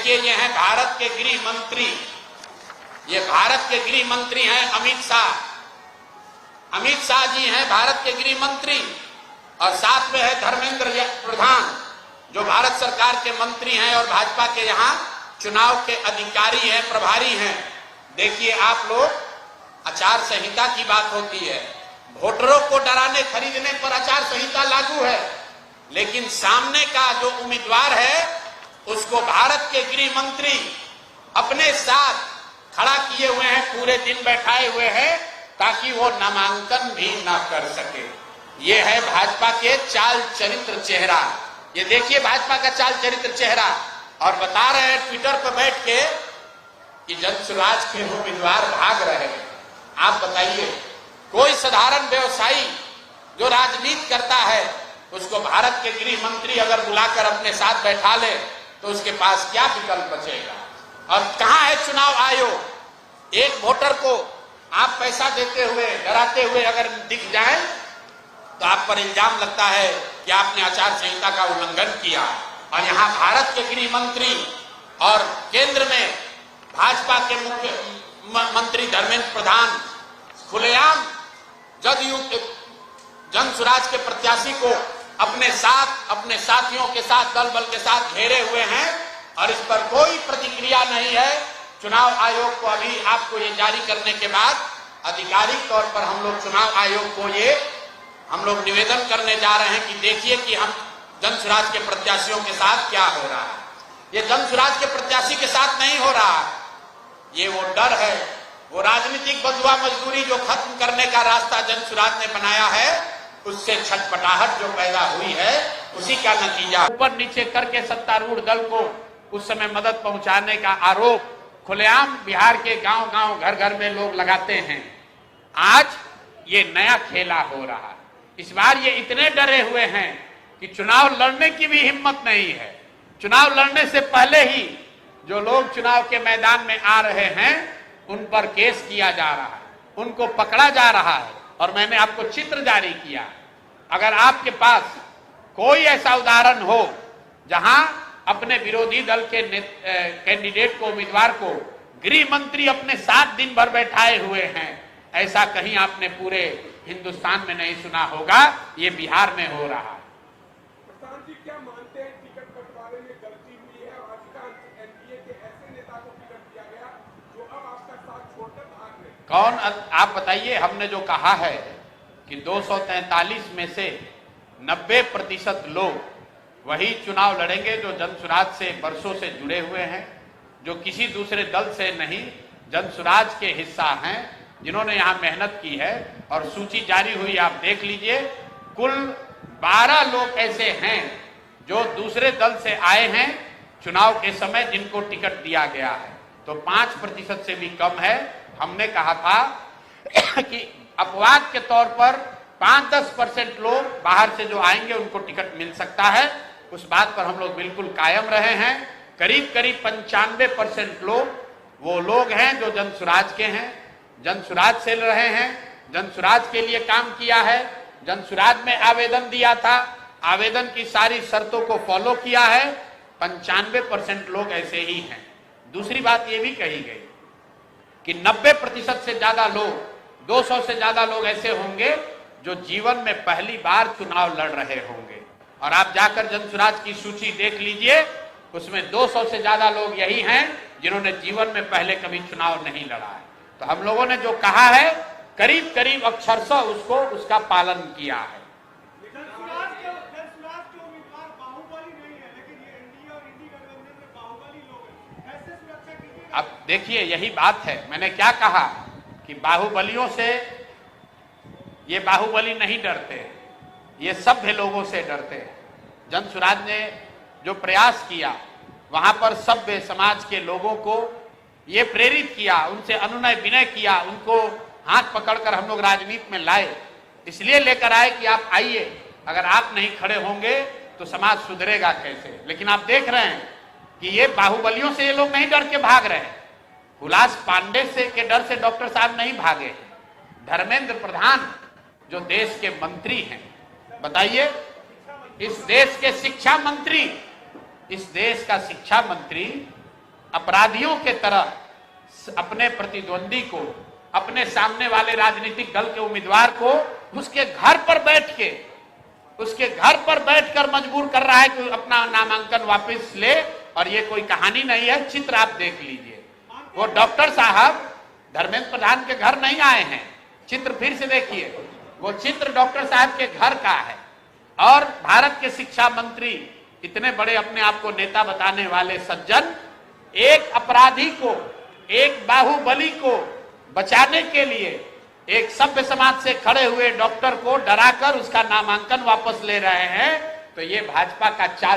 देखिए, ये हैं भारत के गृह मंत्री, ये भारत के गृह मंत्री हैं अमित शाह। अमित शाह जी हैं भारत के गृह मंत्री, और साथ में है धर्मेंद्र प्रधान जो भारत सरकार के मंत्री हैं और भाजपा के यहाँ चुनाव के अधिकारी हैं, प्रभारी हैं। देखिए आप लोग, आचार संहिता की बात होती है, वोटरों को डराने खरीदने पर आचार संहिता लागू है, लेकिन सामने का जो उम्मीदवार है उसको भारत के गृह मंत्री अपने साथ खड़ा किए हुए हैं, पूरे दिन बैठाए हुए हैं ताकि वो नामांकन भी ना कर सके। ये है भाजपा के चाल चरित्र चेहरा। ये देखिए भाजपा का चाल चरित्र चेहरा, और बता रहे हैं ट्विटर पर बैठ के कि जनसुराज के उम्मीदवार भाग रहे हैं। आप बताइए, कोई साधारण व्यवसायी जो राजनीति करता है उसको भारत के गृह मंत्री अगर बुलाकर अपने साथ बैठा ले तो उसके पास क्या विकल्प बचेगा? और कहां है चुनाव आयोग? एक वोटर को आप पैसा देते हुए, डराते हुए अगर दिख जाए तो आप पर इल्जाम लगता है कि आपने आचार संहिता का उल्लंघन किया। और यहां भारत के गृह मंत्री और केंद्र में भाजपा के मुख्य मंत्री धर्मेंद्र प्रधान खुलेआम जदयू जनसुराज के प्रत्याशी को अपने साथ, अपने साथियों के साथ, दल बल के साथ घेरे हुए हैं, और इस पर कोई प्रतिक्रिया नहीं है। चुनाव आयोग को अभी आपको ये जारी करने के बाद आधिकारिक तौर पर हम लोग चुनाव आयोग को हम लोग निवेदन करने जा रहे हैं कि देखिए कि हम जनसुराज के प्रत्याशियों के साथ क्या हो रहा है। ये जनसुराज के प्रत्याशी के साथ नहीं हो रहा, ये वो डर है, वो राजनीतिक बंधुआ मजदूरी जो खत्म करने का रास्ता जनसुराज ने बनाया है, उससे छटपटाहट जो पैदा हुई है उसी का नतीजा। ऊपर नीचे करके सत्तारूढ़ दल को उस समय मदद पहुंचाने का आरोप खुलेआम बिहार के गांव गांव, घर घर में लोग लगाते हैं। आज ये नया खेला हो रहा है। इस बार ये इतने डरे हुए हैं कि चुनाव लड़ने की भी हिम्मत नहीं है। चुनाव लड़ने से पहले ही जो लोग चुनाव के मैदान में आ रहे हैं उन पर केस किया जा रहा है, उनको पकड़ा जा रहा है। और मैंने आपको चित्र जारी किया, अगर आपके पास कोई ऐसा उदाहरण हो जहां अपने विरोधी दल के कैंडिडेट को, उम्मीदवार को गृह मंत्री अपने साथ दिन भर बैठाए हुए हैं, ऐसा कहीं आपने पूरे हिंदुस्तान में नहीं सुना होगा। ये बिहार में हो रहा है। प्रधान जी, क्या मानते हैं टिकट बंटवारे में गलती हुई है और अधिकांश एनडीए के ऐसे नेता को टिकट दिया गया जो अब आपका साथ छोड़कर भाग रहे? कौन? आप बताइए। हमने जो कहा है कि 243 में से 90% लोग वही चुनाव लड़ेंगे जो जनसुराज से बरसों से जुड़े हुए हैं, जो किसी दूसरे दल से नहीं, जनसुराज के हिस्सा हैं, जिन्होंने यहाँ मेहनत की है। और सूची जारी हुई, आप देख लीजिए, कुल 12 लोग ऐसे हैं जो दूसरे दल से आए हैं चुनाव के समय, जिनको टिकट दिया गया है। तो 5% से भी कम है। हमने कहा था कि अपवाद के तौर पर 5-10% लोग बाहर से जो आएंगे उनको टिकट मिल सकता है। उस बात पर हम लोग बिल्कुल कायम रहे हैं। करीब करीब 95% लोग वो लोग हैं जो जनसुराज के हैं, जनसुराज से रहे हैं, जनसुराज के लिए काम किया है, जनसुराज में आवेदन दिया था, आवेदन की सारी शर्तों को फॉलो किया है। 95% लोग ऐसे ही हैं। दूसरी बात ये भी कही गई कि 90% से ज्यादा लोग, 200 से ज्यादा लोग ऐसे होंगे जो जीवन में पहली बार चुनाव लड़ रहे होंगे। और आप जाकर जनसुराज की सूची देख लीजिए, उसमें 200 से ज्यादा लोग यही हैं जिन्होंने जीवन में पहले कभी चुनाव नहीं लड़ा है। तो हम लोगों ने जो कहा है करीब करीब अक्षरशः उसका पालन किया है। अब देखिए, यही बात है, मैंने क्या कहा कि बाहुबलियों से ये बाहुबली नहीं डरते, ये सभ्य लोगों से डरते हैं। जनसुराज ने जो प्रयास किया वहां पर सभ्य समाज के लोगों को ये प्रेरित किया, उनसे अनुनय विनय किया, उनको हाथ पकड़कर हम लोग राजनीति में लाए। इसलिए लेकर आए कि आप आइए, अगर आप नहीं खड़े होंगे तो समाज सुधरेगा कैसे। लेकिन आप देख रहे हैं कि ये बाहुबलियों से ये लोग नहीं डर के भाग रहे हैं। हुलास पांडे से के डर से डॉक्टर साहब नहीं भागे। धर्मेंद्र प्रधान जो देश के मंत्री हैं, बताइए, इस देश के शिक्षा मंत्री, इस देश का शिक्षा मंत्री अपराधियों के तरह अपने प्रतिद्वंदी को, अपने सामने वाले राजनीतिक दल के उम्मीदवार को उसके घर पर बैठकर मजबूर कर रहा है कि अपना नामांकन वापस ले। और ये कोई कहानी नहीं है, चित्र आप देख लीजिए। वो डॉक्टर साहब धर्मेंद्र प्रधान के घर नहीं आए हैं, चित्र फिर से देखिए, वो चित्र डॉक्टर साहब के घर का है। और भारत के शिक्षा मंत्री, इतने बड़े अपने आप को नेता बताने वाले सज्जन, एक अपराधी को, एक बाहुबली को बचाने के लिए एक सभ्य समाज से खड़े हुए डॉक्टर को डराकर उसका नामांकन वापस ले रहे हैं। तो ये भाजपा का चाल